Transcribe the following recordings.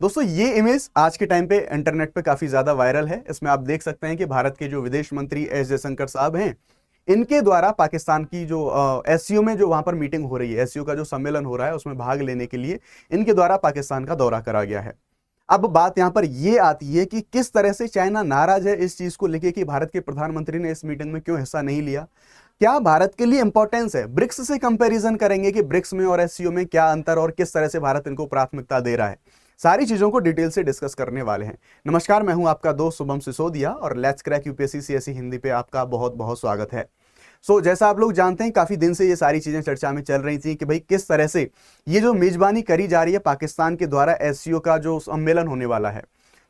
दोस्तों ये इमेज आज के टाइम पे इंटरनेट पे काफी ज्यादा वायरल है। इसमें आप देख सकते हैं कि भारत के जो विदेश मंत्री एस जयशंकर साहब हैं, इनके द्वारा पाकिस्तान की जो एससीओ में जो वहां पर मीटिंग हो रही है, एससीओ का जो सम्मेलन हो रहा है, उसमें भाग लेने के लिए इनके द्वारा पाकिस्तान का दौरा करा गया है। अब बात यहां पर यह आती है कि किस तरह से चाइना नाराज है इस चीज को लेकर कि भारत के प्रधानमंत्री ने इस मीटिंग में क्यों हिस्सा नहीं लिया। क्या भारत के लिए इंपॉर्टेंस है? ब्रिक्स से कंपैरिजन करेंगे कि ब्रिक्स में और एससीओ में क्या अंतर और किस तरह से भारत इनको प्राथमिकता दे रहा है। सारी चीजों को डिटेल से डिस्कस करने वाले हैं। नमस्कार, मैं हूं आपका दोस्त शुभम सिसोदिया और let's crack UPSC CSE Hindi पे आपका बहुत बहुत स्वागत है। जैसा आप लोग जानते हैं, काफी दिन से ये सारी चीजें चर्चा में चल रही थी कि भाई किस तरह से ये जो मेजबानी करी जा रही है पाकिस्तान के द्वारा एससीओ का जो सम्मेलन होने वाला है,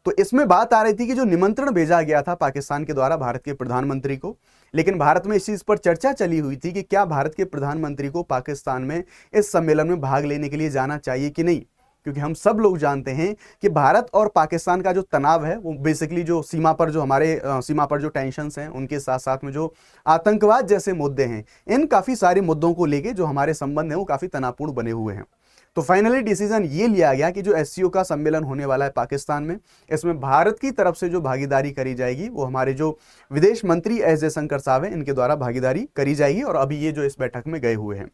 तो इसमें बात आ रही थी कि जो निमंत्रण भेजा गया था पाकिस्तान के द्वारा भारत के प्रधानमंत्री को, लेकिन भारत में इस चीज पर चर्चा चली हुई थी कि क्या भारत के प्रधानमंत्री को पाकिस्तान में इस सम्मेलन में भाग लेने के लिए जाना चाहिए कि नहीं। क्योंकि हम सब लोग जानते हैं कि भारत और पाकिस्तान का जो तनाव है वो बेसिकली जो सीमा पर जो हमारे सीमा पर जो टेंशन्स हैं, उनके साथ साथ में जो आतंकवाद जैसे मुद्दे हैं, इन काफी सारे मुद्दों को लेके जो हमारे संबंध हैं वो काफी तनावपूर्ण बने हुए हैं। तो फाइनली डिसीजन ये लिया गया कि जो एससीओ का सम्मेलन होने वाला है पाकिस्तान में, इसमें भारत की तरफ से जो भागीदारी करी जाएगी वो हमारे जो विदेश मंत्री एस जयशंकर साहब हैं, इनके द्वारा भागीदारी करी जाएगी। और अभी ये जो इस बैठक में गए हुए हैं,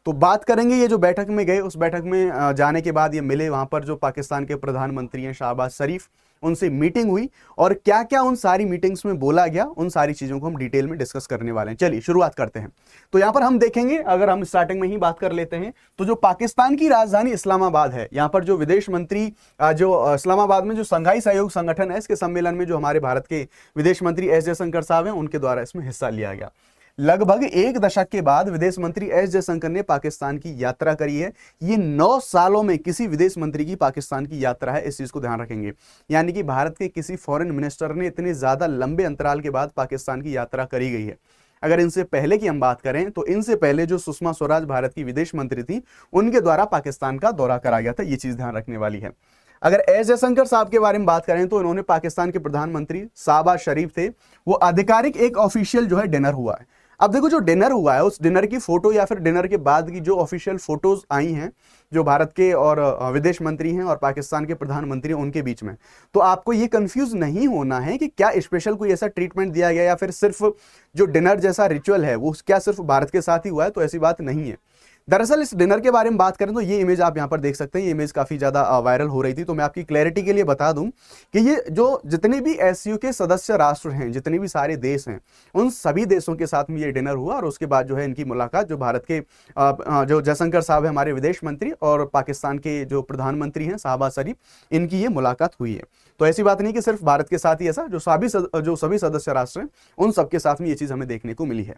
तो बात करेंगे ये जो बैठक में गए, उस बैठक में जाने के बाद ये मिले, वहां पर जो पाकिस्तान के प्रधानमंत्री हैं शाहबाज शरीफ, उनसे मीटिंग हुई और क्या क्या उन सारी मीटिंग्स में बोला गया, उन सारी चीजों को हम डिटेल में डिस्कस करने वाले हैं। चलिए शुरुआत करते हैं। तो यहां पर हम देखेंगे, अगर हम स्टार्टिंग में ही बात कर लेते हैं, तो जो पाकिस्तान की राजधानी इस्लामाबाद है, यहां पर जो विदेश मंत्री जो इस्लामाबाद में जो संघाई सहयोग संगठन है, इसके सम्मेलन में जो हमारे भारत के विदेश मंत्री एस जयशंकर साहब हैं, उनके द्वारा इसमें हिस्सा लिया गया। लगभग एक दशक के बाद विदेश मंत्री एस जयशंकर ने पाकिस्तान की यात्रा करी है। ये 9 सालों में किसी विदेश मंत्री की पाकिस्तान की यात्रा है, इस चीज को ध्यान रखेंगे। यानी कि भारत के किसी फॉरेन मिनिस्टर ने इतने ज्यादा लंबे अंतराल के बाद पाकिस्तान की यात्रा करी गई है। अगर इनसे पहले की हम बात करें तो इनसे पहले जो सुषमा स्वराज भारत की विदेश मंत्री थी, उनके द्वारा पाकिस्तान का दौरा करा गया था। ये चीज ध्यान रखने वाली है। अगर एस जयशंकर साहब के बारे में बात करें तो इन्होंने पाकिस्तान के प्रधानमंत्री शाहबाज शरीफ थे, वो आधिकारिक एक ऑफिशियल जो है डिनर हुआ है। अब देखो, जो डिनर हुआ है उस डिनर की फोटो या फिर डिनर के बाद की जो ऑफिशियल फोटोज आई हैं जो भारत के और विदेश मंत्री हैं और पाकिस्तान के प्रधानमंत्री हैं उनके बीच में, तो आपको ये कंफ्यूज नहीं होना है कि क्या स्पेशल कोई ऐसा ट्रीटमेंट दिया गया या फिर सिर्फ जो डिनर जैसा रिचुअल है वो क्या सिर्फ भारत के साथ ही हुआ है, तो ऐसी बात नहीं है। दरअसल इस डिनर के बारे में बात करें तो ये इमेज आप यहां पर देख सकते हैं। ये इमेज काफी ज्यादा वायरल हो रही थी, तो मैं आपकी क्लैरिटी के लिए बता दूं कि ये जो जितने भी एससीओ के सदस्य राष्ट्र हैं, जितने भी सारे देश हैं, उन सभी देशों के साथ में ये डिनर हुआ और उसके बाद जो है इनकी मुलाकात जो भारत के जो जयशंकर साहब है हमारे विदेश मंत्री और पाकिस्तान के जो प्रधानमंत्री हैं शाहबाज शरीफ, इनकी ये मुलाकात हुई है। तो ऐसी बात नहीं कि सिर्फ भारत के साथ ही, ऐसा जो सभी सदस्य राष्ट्र हैं उन सबके साथ में ये चीज हमें देखने को मिली है।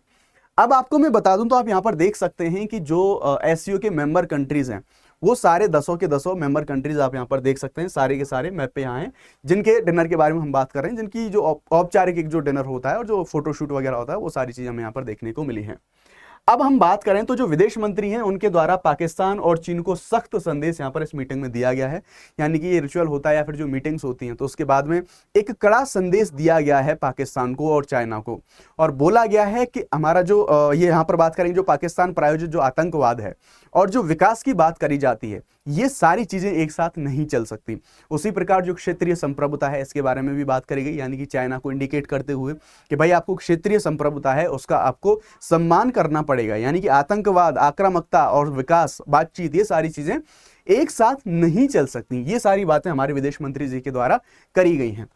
अब आपको मैं बता दूं तो आप यहां पर देख सकते हैं कि जो एससीओ के मेंबर कंट्रीज हैं वो सारे 10 के 10 मेंबर कंट्रीज आप यहां पर देख सकते हैं, सारे के सारे मैप पे यहाँ हैं, जिनके डिनर के बारे में हम बात कर रहे हैं, जिनकी जो औपचारिक एक जो डिनर होता है और जो फोटोशूट वगैरह होता है, वो सारी चीजें हमें यहाँ पर देखने को मिली है। अब हम बात करें तो जो विदेश मंत्री हैं उनके द्वारा पाकिस्तान और चीन को सख्त संदेश यहां पर इस मीटिंग में दिया गया है। यानी कि ये रिचुअल होता है या फिर जो मीटिंग्स होती हैं तो उसके बाद में एक कड़ा संदेश दिया गया है पाकिस्तान को और चाइना को, और बोला गया है कि हमारा जो ये यहां पर बात करेंगे जो पाकिस्तान प्रायोजित जो आतंकवाद है और जो विकास की बात करी जाती है, ये सारी चीजें एक साथ नहीं चल सकती। उसी प्रकार जो क्षेत्रीय संप्रभुता है, इसके बारे में भी बात करी गई, यानी कि चाइना को इंडिकेट करते हुए कि भाई आपको क्षेत्रीय संप्रभुता है उसका आपको सम्मान करना पड़ेगा। यानी कि आतंकवाद, आक्रामकता और विकास, बातचीत, ये सारी चीजें एक साथ नहीं चल सकती। ये सारी बातें हमारे विदेश मंत्री जी के द्वारा करी गई हैं।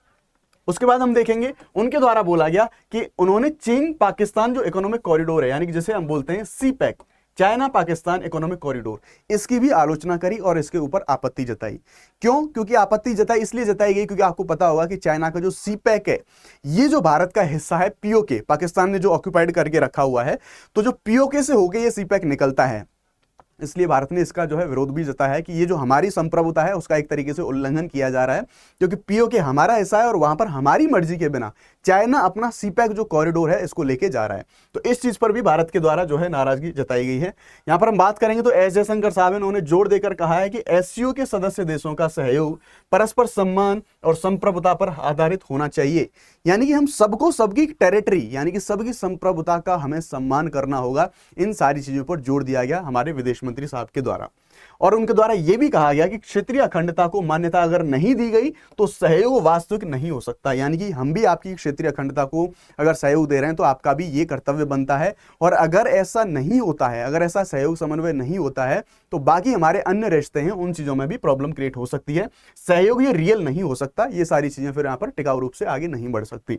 उसके बाद हम देखेंगे उनके द्वारा बोला गया कि उन्होंने चीन पाकिस्तान जो इकोनॉमिक कॉरिडोर है, यानी कि जिसे हम बोलते हैं CPEC, China Pakistan economic corridor, इसकी भी आलोचना करी और इसके ऊपर आपत्ति जताई। क्यों? क्योंकि आपत्ति जताई इसलिए जताई गई क्योंकि आपको पता होगा कि चाइना का जो सीपैक है, ये जो भारत का हिस्सा है पीओके, पाकिस्तान ने जो ऑक्यूपाइड करके रखा हुआ है, तो जो पीओके से होके ये सीपैक निकलता है, इसलिए भारत ने इसका जो है विरोध भी जताया है कि ये जो हमारी संप्रभुता है उसका एक तरीके से उल्लंघन किया जा रहा है, क्योंकि पीओके हमारा हिस्सा है और वहां पर हमारी मर्जी के बिना चाइना अपना सीपैक जो कॉरिडोर है इसको लेके जा रहा है। तो इस चीज पर भी भारत के द्वारा जो है नाराजगी जताई गई है। यहां पर हम बात करेंगे तो एस जयशंकर साहब ने उन्होंने जोर देकर कहा है कि एससीओ के सदस्य देशों का सहयोग परस्पर सम्मान और संप्रभुता पर आधारित होना चाहिए। यानी कि हम सबको सबकी टेरिटरी, यानी कि सबकी संप्रभुता का हमें सम्मान करना होगा। इन सारी चीजों पर जोर दिया गया हमारे विदेश मंत्री साहब के द्वारा। और उनके द्वारा यह भी कहा गया कि क्षेत्रीय अखंडता को मान्यता अगर नहीं दी गई तो सहयोग वास्तविक नहीं हो सकता, यानी कि हम भी आपकी क्षेत्रीय अखंडता को अगर सहयोग दे रहे हैं तो आपका भी ये कर्तव्य बनता है, और अगर ऐसा नहीं होता है, अगर ऐसा सहयोग समन्वय नहीं होता है तो बाकी हमारे अन्य रिश्ते हैं उन चीजों में भी प्रॉब्लम क्रिएट हो सकती है। सहयोग ये रियल नहीं हो सकता, ये सारी चीजें फिर यहां पर टिकाऊ रूप से आगे नहीं बढ़ सकती।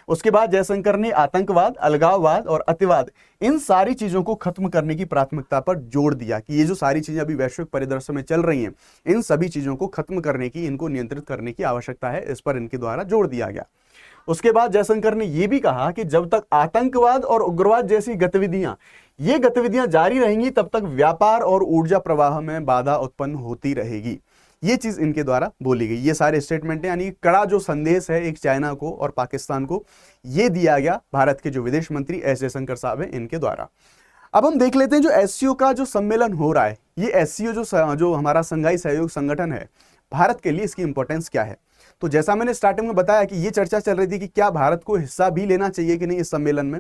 उसके बाद जयशंकर ने आतंकवाद, अलगाववाद और अतिवाद, इन सारी चीजों को खत्म करने की प्राथमिकता पर जोर दिया कि ये जो सारी चीजें अभी वैश्विक परिदृश्य में चल रही हैं, इन सभी चीजों को खत्म करने की, इनको नियंत्रित करने की आवश्यकता है, इस पर इनके द्वारा जोर दिया गया। उसके बाद जयशंकर ने यह भी कहा कि जब तक आतंकवाद और उग्रवाद जैसी ये गतिविधियां जारी रहेंगी तब तक व्यापार और ऊर्जा प्रवाह में बाधा उत्पन्न होती रहेगी। ये चीज इनके द्वारा बोली गई। ये सारे स्टेटमेंट हैं, यानी कड़ा जो संदेश है एक चाइना को और पाकिस्तान को, ये दिया गया भारत के जो विदेश मंत्री एस जयशंकर साहब हैं इनके द्वारा। अब हम देख लेते हैं जो एससीओ का जो सम्मेलन हो रहा है, ये एससीओ जो हमारा संघाई सहयोग संगठन है, भारत के लिए इसकी इंपॉर्टेंस क्या है। तो जैसा मैंने स्टार्टिंग में बताया कि ये चर्चा चल रही थी कि क्या भारत को हिस्सा भी लेना चाहिए कि नहीं इस सम्मेलन में,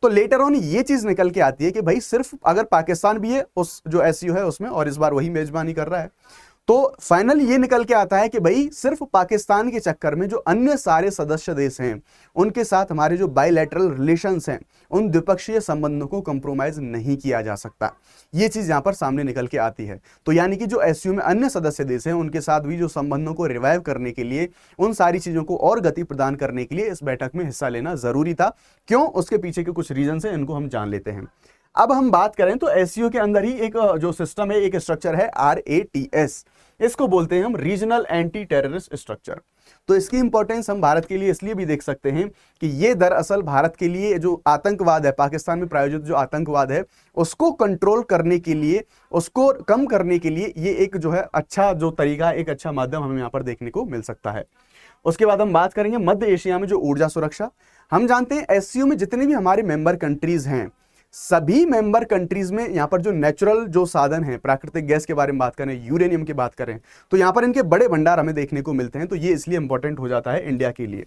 तो लेटर ऑन ये चीज निकल के आती है कि भाई सिर्फ अगर पाकिस्तान भी है उस जो एससीओ है उसमें, और इस बार वही मेजबानी कर रहा है, तो फाइनल ये निकल के आता है कि भाई सिर्फ पाकिस्तान के चक्कर में जो अन्य सारे सदस्य देश हैं उनके साथ हमारे जो बायलैटरल रिलेशंस हैं, उन द्विपक्षीय संबंधों को कंप्रोमाइज नहीं किया जा सकता। ये चीज यहां पर सामने निकल के आती है। तो यानी कि जो एससीओ में अन्य सदस्य देश हैं उनके साथ भी जो संबंधों को रिवाइव करने के लिए, उन सारी चीजों को और गति प्रदान करने के लिए इस बैठक में हिस्सा लेना जरूरी था। क्यों, उसके पीछे के कुछ रीजन है, इनको हम जान लेते हैं। अब हम बात करें तो एससीओ के अंदर ही एक जो सिस्टम है, एक स्ट्रक्चर है RATS, इसको बोलते हैं हम रीजनल एंटी टेररिस्ट स्ट्रक्चर। तो इसकी इंपॉर्टेंस हम भारत के लिए इसलिए भी देख सकते हैं कि ये दरअसल भारत के लिए जो आतंकवाद है, पाकिस्तान में प्रायोजित जो आतंकवाद है, उसको कंट्रोल करने के लिए, उसको कम करने के लिए ये एक जो है अच्छा जो तरीका, एक अच्छा माध्यम हमें यहाँ पर देखने को मिल सकता है। उसके बाद हम बात करेंगे मध्य एशिया में जो ऊर्जा सुरक्षा। हम जानते हैं एससीओ में जितने भी हमारे मेंबर कंट्रीज हैं, सभी मेंबर कंट्रीज में यहाँ पर जो नेचुरल जो साधन है, प्राकृतिक गैस के बारे में बात करें, यूरेनियम की बात करें, तो यहाँ पर इनके बड़े भंडार हमें देखने को मिलते हैं। तो ये इसलिए इंपॉर्टेंट हो जाता है इंडिया के लिए।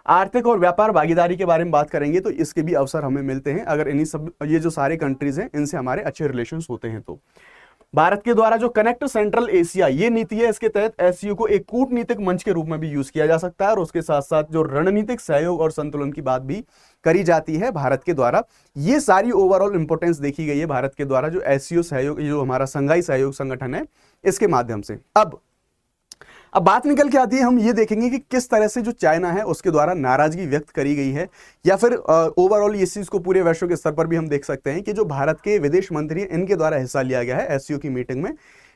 आर्थिक और व्यापार भागीदारी के बारे में बात करेंगे तो इसके भी अवसर हमें मिलते हैं अगर इन्हीं सब ये जो सारे कंट्रीज हैं इनसे हमारे अच्छे रिलेशंस होते हैं। तो भारत के द्वारा जो कनेक्ट सेंट्रल एशिया ये नीति है, इसके तहत एससीओ को एक कूटनीतिक मंच के रूप में भी यूज किया जा सकता है, और उसके साथ साथ जो रणनीतिक सहयोग और संतुलन की बात भी करी जाती है भारत के द्वारा। ये सारी ओवरऑल इंपॉर्टेंस देखी गई है भारत के द्वारा जो एससीओ सहयोग, जो हमारा संघाई सहयोग संगठन है, इसके माध्यम से। अब बात निकल के आती है, हम ये देखेंगे कि किस तरह से जो चाइना है उसके द्वारा नाराजगी व्यक्त करी गई है, या फिर ओवरऑल इस चीज को पूरे वैश्विक स्तर पर भी हम देख सकते हैं कि जो भारत के विदेश मंत्री हैं इनके द्वारा हिस्सा लिया गया है एससीओ की मीटिंग में,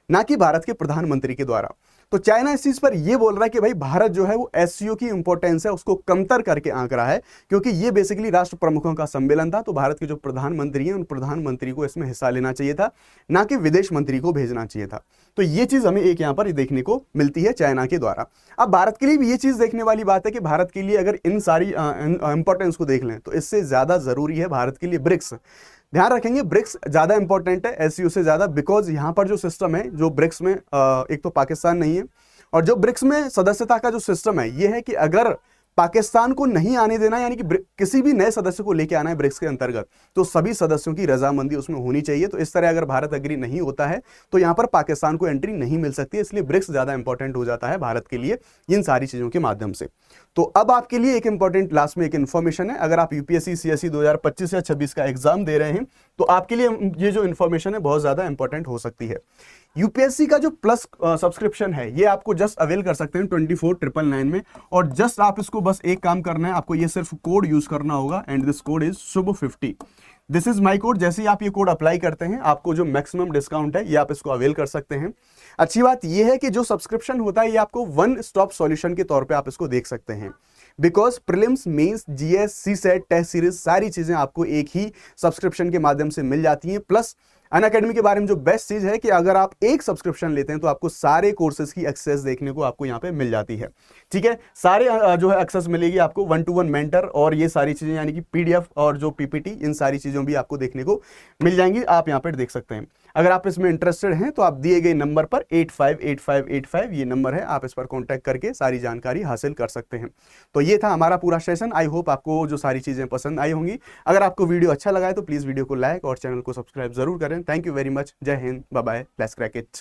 ना कि भारत के प्रधानमंत्री के द्वारा। तो चाइना इस चीज पर यह बोल रहा है कि भाई भारत जो है वो एससीओ की इंपॉर्टेंस है उसको कमतर करके आंक रहा है, क्योंकि ये बेसिकली राष्ट्र प्रमुखों का सम्मेलन था। तो भारत के जो प्रधानमंत्री हैं उन प्रधानमंत्री को इसमें हिस्सा लेना चाहिए था, ना कि विदेश मंत्री को भेजना चाहिए था। तो ये चीज हमें एक यहाँ पर देखने को मिलती है चाइना के द्वारा। अब भारत के लिए भी ये चीज देखने वाली बात है कि भारत के लिए अगर इन सारी इंपॉर्टेंस को देख लें तो इससे ज्यादा जरूरी है भारत के लिए ब्रिक्स। ध्यान रखेंगे ब्रिक्स ज्यादा इंपॉर्टेंट है एससीओ से ज्यादा, बिकॉज यहां पर जो सिस्टम है, जो ब्रिक्स में एक तो पाकिस्तान नहीं है, और जो ब्रिक्स में सदस्यता का जो सिस्टम है ये है कि अगर पाकिस्तान को नहीं आने देना, यानी कि किसी भी नए सदस्य को लेके आना है ब्रिक्स के अंतर्गत, तो सभी सदस्यों की रजामंदी उसमें होनी चाहिए। तो इस तरह अगर भारत एग्री नहीं होता है तो यहां पर पाकिस्तान को एंट्री नहीं मिल सकती है, इसलिए ब्रिक्स ज्यादा इंपॉर्टेंट हो जाता है भारत के लिए इन सारी चीजों के माध्यम से। तो अब आपके लिए एक इंपॉर्टेंट लास्ट में एक इंफॉर्मेशन है, अगर आप यूपीएससी सीएससी 2025 या 26 का एग्जाम दे रहे हैं तो आपके लिए ये जो इंफॉर्मेशन है बहुत ज्यादा इंपॉर्टेंट हो सकती है। यूपीएससी का जो प्लस सब्सक्रिप्शन है ये आपको जस्ट अवेल कर सकते हैं 24,999 में, और जस्ट आप इसको बस एक काम करना है, आपको ये सिर्फ कोड यूज करना होगा, एंड दिस कोड इज शुभ50। This is my code. जैसे ही आप ये कोड अप्लाई करते हैं आपको जो मैक्सिमम डिस्काउंट है ये आप इसको अवेल कर सकते हैं। अच्छी बात ये है कि जो सब्सक्रिप्शन होता है ये आपको वन स्टॉप सॉल्यूशन के तौर पे आप इसको देख सकते हैं, because prelims, mains, GS, CSAT, test series सारी चीजें आपको एक ही सब्सक्रिप्शन के माध्यम से मिल जाती हैं। प्लस अनअकैडमी के बारे में जो बेस्ट चीज है कि अगर आप एक सब्सक्रिप्शन लेते हैं तो आपको सारे कोर्सेज की एक्सेस देखने को आपको यहाँ पे मिल जाती है। ठीक है, सारे जो है एक्सेस मिलेगी आपको, 1-to-1 मेंटर और ये सारी चीजें, यानी कि पीडीएफ और जो पीपीटी, इन सारी चीजों भी आपको देखने को मिल जाएंगी, आप यहाँ पे देख सकते हैं। अगर आप इसमें इंटरेस्टेड हैं तो आप दिए गए नंबर पर 858585 ये नंबर है, आप इस पर कॉन्टैक्ट करके सारी जानकारी हासिल कर सकते हैं। तो ये था हमारा पूरा सेशन। आई होप आपको जो सारी चीजें पसंद आई होंगी। अगर आपको वीडियो अच्छा लगा है तो प्लीज वीडियो को लाइक और चैनल को सब्सक्राइब जरूर करें। Thank you very much. Jai Hind, bye bye, let's crack it.